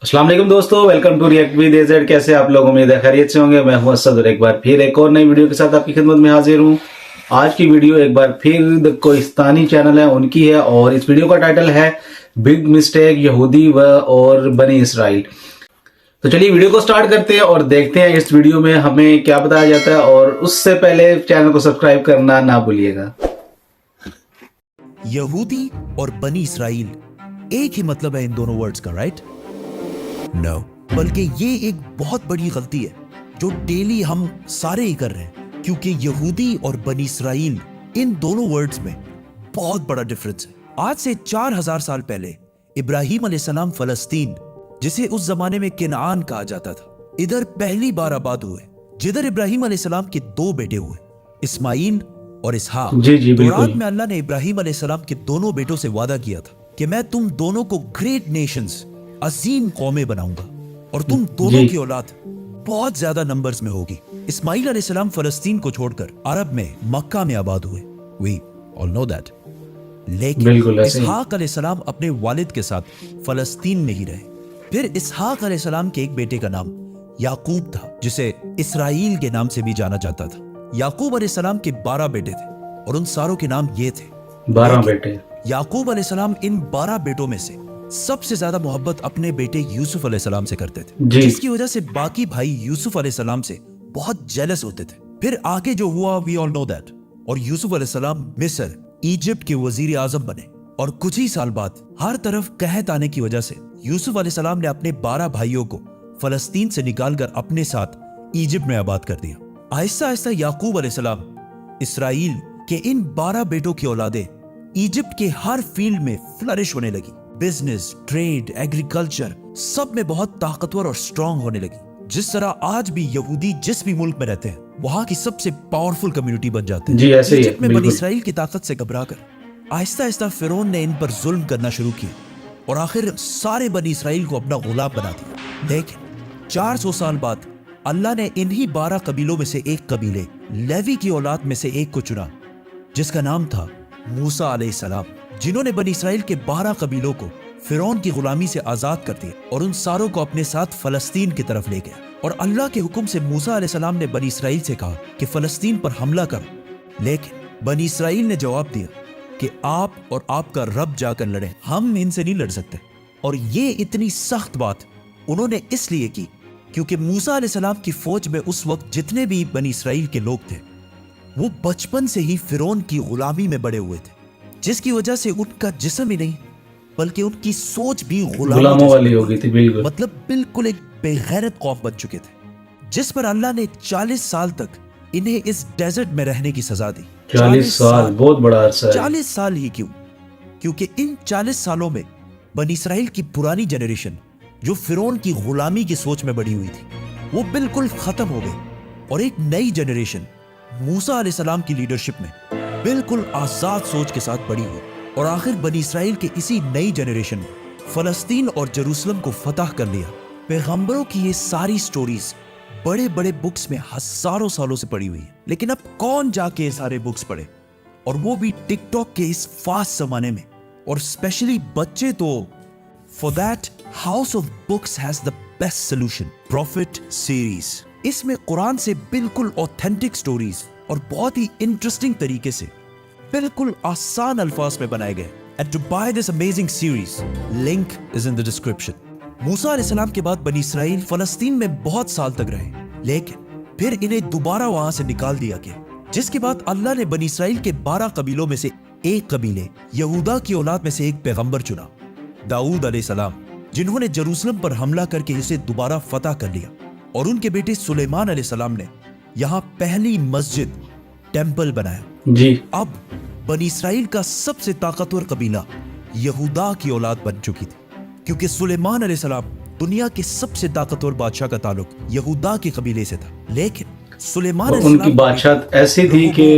अस्सलाम वालेकुम दोस्तों, वेलकम टू रिएक्ट विद एजेड। कैसे आप लोग? उम्मीद है खैरियत से होंगे। मैं हूं असद और एक बार फिर एक और नई वीडियो के साथ आपकी खिदमत में हाजिर हूं। आज की वीडियो एक बार फिर द कोहिस्तानी चैनल है उनकी है और इस वीडियो का टाइटल है बिग मिस्टेक यहूदी व और बनी इसराइल। तो चलिए वीडियो को स्टार्ट करते हैं और देखते हैं इस वीडियो में हमें क्या बताया जाता है, और उससे पहले चैनल को सब्सक्राइब करना ना भूलिएगा। यहूदी और बनी इसराइल एक ही मतलब है इन दोनों वर्ड्स का, राइट? नो, बल्कि ये एक बहुत बड़ी गलती है जो डेली हम सारे ही कर रहे हैं, क्योंकि यहूदी और बनी इसराइल इन दोनों वर्ड्स में बहुत बड़ा डिफरेंस है। आज से 4000 साल पहले इब्राहिम अलैहिस्सलाम फलस्तीन, जिसे उस जमाने में किनान कहा जाता था, इधर पहली बार आबाद हुए, जिधर इब्राहिम अलैहिस्सलाम के दो बेटे हुए, इस्माइल और इसहाक। जी जी बिल्कुल। तौरात में अल्लाह ने इब्राहिम अलैहिस्सलाम के दोनों बेटों से वादा किया था कि मैं तुम दोनों को ग्रेट नेशंस, अजीम कौमें बनाऊंगा और तुम दोनों की औलाद बहुत ज्यादा नंबर्स में होगी। इस्माइल अलैहिस्सलाम फलस्तीन को छोड़कर अरब में मक्का में आबाद हुए, वी ऑल नो दैट। लेकिन इसहाक अलैहिस्सलाम अपने वालिद के साथ फलस्तीन में ही रहे। फिर इसहाक अलैहिस्सलाम के एक बेटे का नाम याकूब था, जिसे इसराइल के नाम से भी जाना जाता था। याकूब अलैहिस्सलाम के 12 बेटे थे और उन सारों के नाम ये थे, 12 बेटे। याकूब अलैहिस्सलाम इन 12 बेटों में से सबसे ज्यादा मोहब्बत अपने बेटे यूसुफ अलैहिस्सलाम से करते थे, जिसकी वजह से बाकी भाई यूसुफ अलैहिस्सलाम से बहुत जेलस होते थे। फिर आगे जो हुआ वी ऑल नो दैट, और यूसुफ अलैहिस्सलाम मिस्र, इजिप्ट के वजीर आजम बने। और कुछ ही साल बाद हर तरफ कहत आने की वजह से यूसुफ अलैहिस्सलाम ने अपने 12 भाइयों को फलस्तीन से निकालकर अपने साथ इजिप्ट में आबाद कर दिया। आहिस्ता आहिस्ता याकूब अलैहिस्सलाम इसराइल के इन 12 बेटों की औलादें इजिप्ट के हर फील्ड में फ्लरिश होने लगी। बिजनेस, ट्रेड, एग्रीकल्चर, सब में बहुत ताकतवर और स्ट्रांग होने लगी। जिस तरह आज भी यहूदी जिस भी मुल्क में रहते हैं वहां की सबसे पावरफुल कम्युनिटी बन जाते हैं। जी ऐसे ही इजिप्ट में बनी इसराइल की ताकत से घबराकर आहिस्ता आहिस्ता फिरौन ने इन पर जुल्म करना शुरू किया और आखिर सारे बनी इसराइल को अपना गुलाम बना दिया। लेकिन 400 साल बाद अल्लाह ने इन्हीं 12 कबीलों में से एक कबीले लेवी की औलाद में से एक को चुना, जिसका नाम था मूसा अलैहिस्सलाम, जिन्होंने बनी इसराइल के 12 कबीलों को फिरौन की गुलामी से आजाद कर दिया और उन सारों को अपने साथ फलस्तीन की तरफ ले गया। और अल्लाह के हुक्म से मूसा अलैहिस्सलाम ने बनी इसराइल से कहा कि फलस्तीन पर हमला करो, लेकिन बनी इसराइल ने जवाब दिया कि आप और आपका रब जाकर लड़ें, हम इनसे नहीं लड़ सकते। और ये इतनी सख्त बात उन्होंने इसलिए की क्योंकि मूसा अलैहिस्सलाम की फौज में उस वक्त जितने भी बनी इसराइल के लोग थे वो बचपन से ही फिरौन की गुलामी में बड़े हुए थे, जिसकी वजह से उनका जिस्म ही नहीं बल्कि उनकी सोच भी गुलामों वाली हो गई थी। बिल्कुल, मतलब बिल्कुल एक बेगैरत कौम बन चुके थे, जिस पर अल्लाह ने 40 साल तक इन्हें इस डेजर्ट में रहने की सजा दी। 40 साल बहुत बड़ा अरसा है। 40 साल ही क्यों? क्योंकि इन 40 सालों में बनी इसराइल की पुरानी जनरेशन जो फिरौन की गुलामी की सोच में बड़ी हुई थी वो बिल्कुल खत्म हो गई और एक नई जनरेशन मूसा अलैहिस्सलाम की लीडरशिप में बिल्कुल आजाद सोच के साथ बड़ी हुई। और आखिर बनी इसराइल के इसी नई जनरेशन ने फलस्तीन और जेरूसलम को फतह कर लिया। पैगंबरों की ये सारी स्टोरीज बड़े बड़े बुक्स में हजारों सालों से पड़ी हुई है, लेकिन अब कौन जाके ये सारे बुक्स पढ़े, और वो भी टिकटॉक के इस फास्ट जमाने में, और स्पेशली बच्चे। तो for that house of books has the best solution, profit series. इसमें कुरान से बिल्कुल ऑथेंटिक स्टोरीज और बहुत ही इंटरेस्टिंग तरीके से बिल्कुल आसान अल्फाज में बनाए गए। And to buy this amazing series, link is in the description. मूसा अलैहिस्सलाम के बाद बनी इसराइल फलस्तीन में बहुत साल तक रहे, लेकिन फिर इन्हें दोबारा वहां से निकाल दिया गया, जिसके बाद अल्लाह ने बनी इसराइल के 12 कबीलों में से एक कबीले यहूदा की औलाद में से एक पैगंबर चुना, दाऊद अलैहिस्सलाम, जिन्होंने जेरूसलम पर हमला करके इसे दोबारा फतह कर लिया। और उनके बेटे सुलेमान अलैहिस्सलाम ने यहाँ पहली मस्जिद, टेंपल बनाया। जी अब बनी इसराइल का सबसे ताकतवर कबीला यहूदा की औलाद बन चुकी थी, क्योंकि सुलेमान अलैहिस्सलाम दुनिया के सबसे ताकतवर बादशाह का ताल्लुक यहूदा के कबीले से था। लेकिन सुलेमान उनकी बादशाहत ऐसी थी कि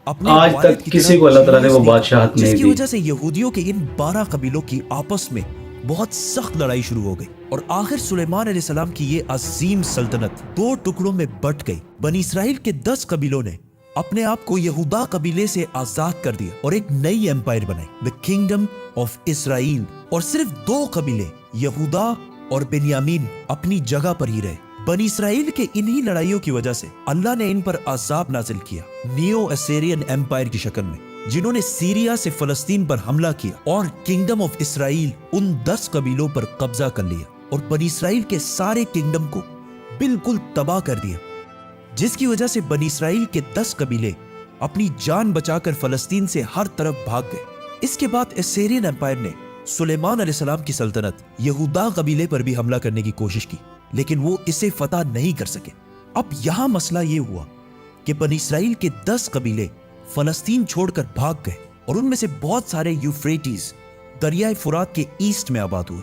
आज तक किसी को अल्लाह ताला ने वो बादशाहत नहीं दी, जिसकी वजह से यहूदियों के इन 12 कबीलों की आपस में बहुत सख्त लड़ाई शुरू हो गई और आखिर सुलेमान अलैहिस्सलाम की ये अजीम सल्तनत 2 टुकड़ों में बट गई। बनी इसराइल के 10 कबीलों ने अपने आप को यहूदा कबीले से आजाद कर दिया और एक नई एम्पायर बनाई, द किंगडम ऑफ इसराइल। और सिर्फ 2 कबीले, यहूदा और बिन्यामीन अपनी जगह पर ही रहे। बनी इसराइल के इन्हीं लड़ाइयों की वजह से अल्लाह ने इन पर अजाब नाजिल किया नियो असेरियन एम्पायर की शक्ल में, जिन्होंने सीरिया से फलस्तीन पर हमला किया और किंगडम ऑफ इसराइल उन 10 कबीलों पर कब्जा कर लिया और बनी इसराइल के सारे किंगडम को बिल्कुल तबाह कर दिया, जिसकी वजह से बनी इसराइल के 10 कबीले अपनी जान बचाकर फलस्तीन से हर तरफ भाग गए। इसके बाद एसेरियन एम्पायर ने सुलेमान अलैहिस्सलाम की सल्तनत यहूदा कबीले पर भी हमला करने की कोशिश की, लेकिन वो इसे फतह नहीं कर सके। अब यहां मसला ये हुआ कि बनी इसराइल के 10 कबीले फलस्तीन छोड़कर भाग गए और उनमें से बहुत सारे यूफ्रेटिस दरियाए फुरात के ईस्ट में आबाद हुए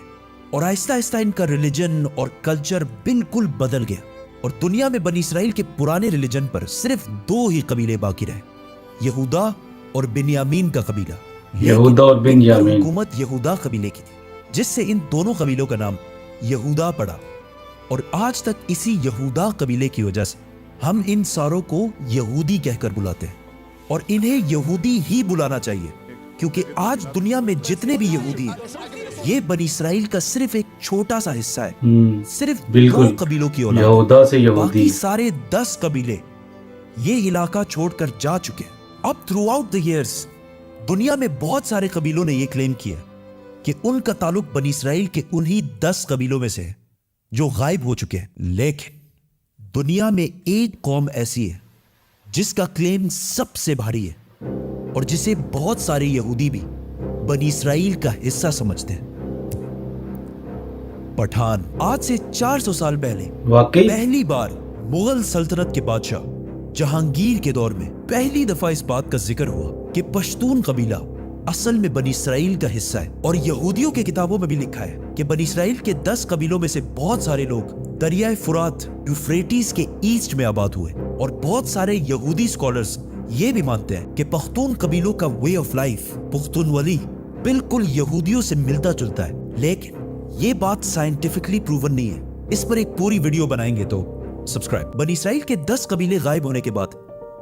और आहिस्ता आहिस्ता इनका रिलीजन और कल्चर बिल्कुल बदल गया और दुनिया में बनी इसराइल के पुराने रिलीजन पर सिर्फ 2 ही कबीले बाकी रहे, यहूदा और बिन्यामीन का कबीला। यहूदा और बिन्यामीन। हुकूमत यहूदा कबीले की थी, जिससे इन दोनों कबीलों का नाम यहूदा पड़ा और आज तक इसी यहूदा कबीले की वजह से हम इन सारों को यहूदी कहकर बुलाते हैं और इन्हें यहूदी ही बुलाना चाहिए, क्योंकि आज दुनिया में जितने भी यहूदी हैं ये बनी इसराइल का सिर्फ एक छोटा सा हिस्सा है, सिर्फ 2 कबीलों की औलाद, यहूदा से यहूदी। बाकी सारे 10 कबीले ये इलाका छोड़कर जा चुके हैं। अब थ्रू आउट द ईयर्स दुनिया में बहुत सारे कबीलों ने यह क्लेम किया कि उनका ताल्लुक बनी इसराइल के उन्हीं 10 कबीलों में से है जो गायब हो चुके हैं, लेकिन दुनिया में एक कौम ऐसी है जिसका क्लेम सबसे भारी है और जिसे बहुत सारे यहूदी भी बनी इसराइल का हिस्सा समझते हैं। पठान। आज से 400 साल पहले वाकई पहली बार मुगल सल्तनत के बादशाह जहांगीर के दौर में पहली दफा इस बात का जिक्र हुआ कि पश्तून कबीला असल में बनी इसराइल का हिस्सा है और यहूदियों के किताबों में भी लिखा है कि बनी इसराइल के 10 कबीलों में से बहुत सारे लोग दरियाए फुरात यूफ्रेटिस के ईस्ट में आबाद हुए और बहुत सारे यहूदी स्कॉलर्स ये भी मानते हैं कि पख्तून कबीलों का वे ऑफ लाइफ पुख्तूनवली बिल्कुल यहूदियों से मिलता जुलता है, लेकिन ये बात साइंटिफिकली प्रूवन नहीं है। इस पर एक पूरी वीडियो बनाएंगे, तो सब्सक्राइब। बनी इसराइल के 10 कबीले गायब होने के बाद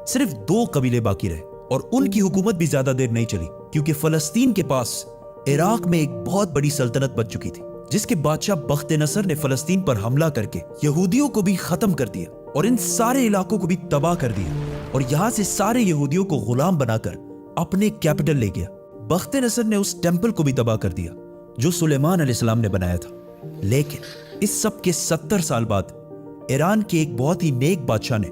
सिर्फ 2 कबीले बाकी रहे और उनकी हुकूमत भी ज्यादा देर नहीं चली, क्योंकि फलस्तीन के पास इराक में एक बहुत बड़ी सल्तनत बच चुकी थी, जिसके बादशाह बख्त नसर ने फलस्तीन पर हमला करके यहूदियों को भी खत्म कर दिया और इन सारे इलाकों को भी तबाह कर दिया और यहाँ से सारे यहूदियों को गुलाम बनाकर अपने कैपिटल ले गया। बख्त नसर ने उस टेंपल को भी तबाह कर दिया जो सुलेमान अलैहिस्सलाम ने बनाया था। लेकिन इस सब के 70 साल बाद ईरान के एक बहुत ही नेक बादशाह ने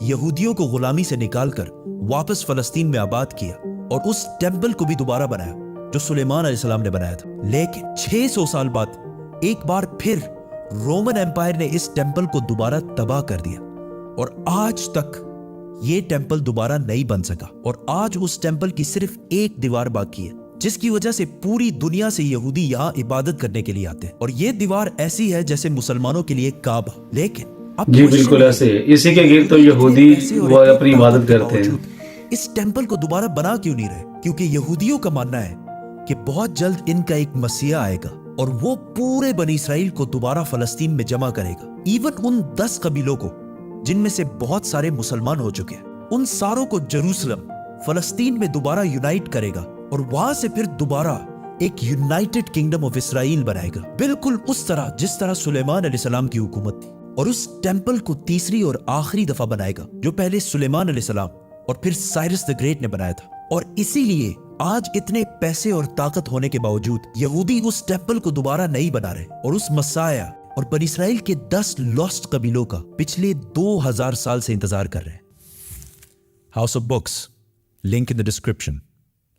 यहूदियों को गुलामी से निकालकर वापस फलस्तीन में आबाद किया और उस टेंपल को भी दोबारा बनाया जो सुलेमान अलैहिस्सलाम ने बनाया था। लेकिन 600 साल बाद एक बार फिर रोमन एम्पायर ने इस टेंपल को दोबारा तबाह कर दिया और आज तक ये टेंपल दोबारा नहीं बन सका और आज उस टेंपल की सिर्फ एक दीवार बाकी है, जिसकी वजह से पूरी दुनिया से यहूदी यहाँ इबादत करने के लिए आते हैं और ये दीवार ऐसी है जैसे मुसलमानों के लिए काबा। लेकिन अब जी बिल्कुल ऐसे, इसी के गिर्द तो यहूदी वो अपनी इबादत करते हैं। इस टेंपल को दोबारा बना क्यों नहीं रहे? क्योंकि यहूदियों का मानना है कि बहुत जल्द इनका एक मसीहा आएगा और वो पूरे बनी इसराइल को दोबारा फलस्तीन में जमा करेगा। इवन उन 10 कबीलों को जिनमें से बहुत सारे मुसलमान हो चुके हैं, उन सारों को जेरूसलम फलस्तीन में दोबारा यूनाइट करेगा और वहां से फिर दोबारा एक यूनाइटेड किंगडम ऑफ इसराइल बनाएगा, बिल्कुल उस तरह जिस तरह सुलेमान अलैहिस्सलाम की हुकूमत थी। और उस टेंपल को तीसरी और आखिरी दफा बनाएगा जो पहले सुलेमान अलैहिस्सलाम और फिर साइरस द ग्रेट ने बनाया था। और इसीलिए आज इतने पैसे और ताकत होने के बावजूद यहूदी उस टेंपल को दोबारा नहीं बना रहे और उस मसाया और बनी इसराइल के 10 लॉस्ट कबीलों का पिछले 2000 साल से इंतजार कर रहे हैं। House of books, link in the description,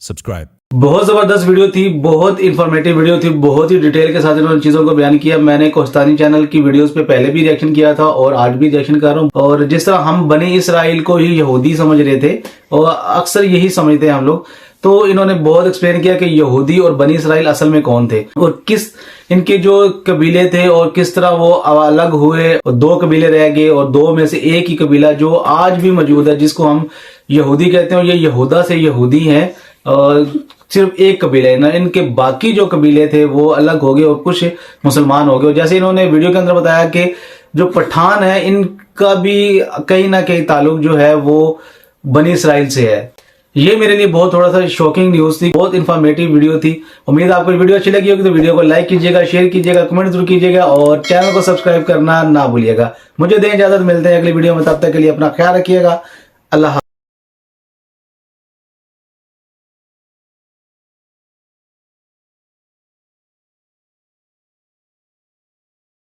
subscribe. बहुत जबरदस्त वीडियो थी, बहुत इंफॉर्मेटिव वीडियो थी, बहुत ही डिटेल के साथ इन्होंने चीजों को बयान किया। मैंने कोस्तानी चैनल की वीडियोस पे पहले भी रिएक्शन किया था और आज भी रिएक्शन कर रहा हूँ। और जिस तरह हम बनी इसराइल को ही यहूदी समझ रहे थे और अक्सर यही समझते हैं हम लोग, तो इन्होंने बहुत एक्सप्लेन किया कि यहूदी और बनी इसराइल असल में कौन थे और किस इनके जो कबीले थे और किस तरह वो अलग हुए और 2 कबीले रह गए और 2 में से एक ही कबीला जो आज भी मौजूद है जिसको हम यहूदी कहते हैं, और ये यहूदा से यहूदी हैं और सिर्फ एक कबीला है ना, इनके बाकी जो कबीले थे वो अलग हो गए और कुछ मुसलमान हो गए। और जैसे इन्होंने वीडियो के अंदर बताया कि जो पठान है इनका भी कहीं ना कहीं ताल्लुक जो है वो बनी इसराइल से है। ये मेरे लिए बहुत थोड़ा सा शॉकिंग न्यूज थी, बहुत इन्फॉर्मेटिव वीडियो थी। उम्मीद है आपको वीडियो अच्छी लगी होगी, तो वीडियो को लाइक कीजिएगा, शेयर कीजिएगा, कमेंट जरूर कीजिएगा और चैनल को सब्सक्राइब करना ना भूलिएगा। मुझे दें इजाजत, मिलते हैं अगली वीडियो में, तब तक के लिए अपना ख्याल रखिएगा। अल्लाह।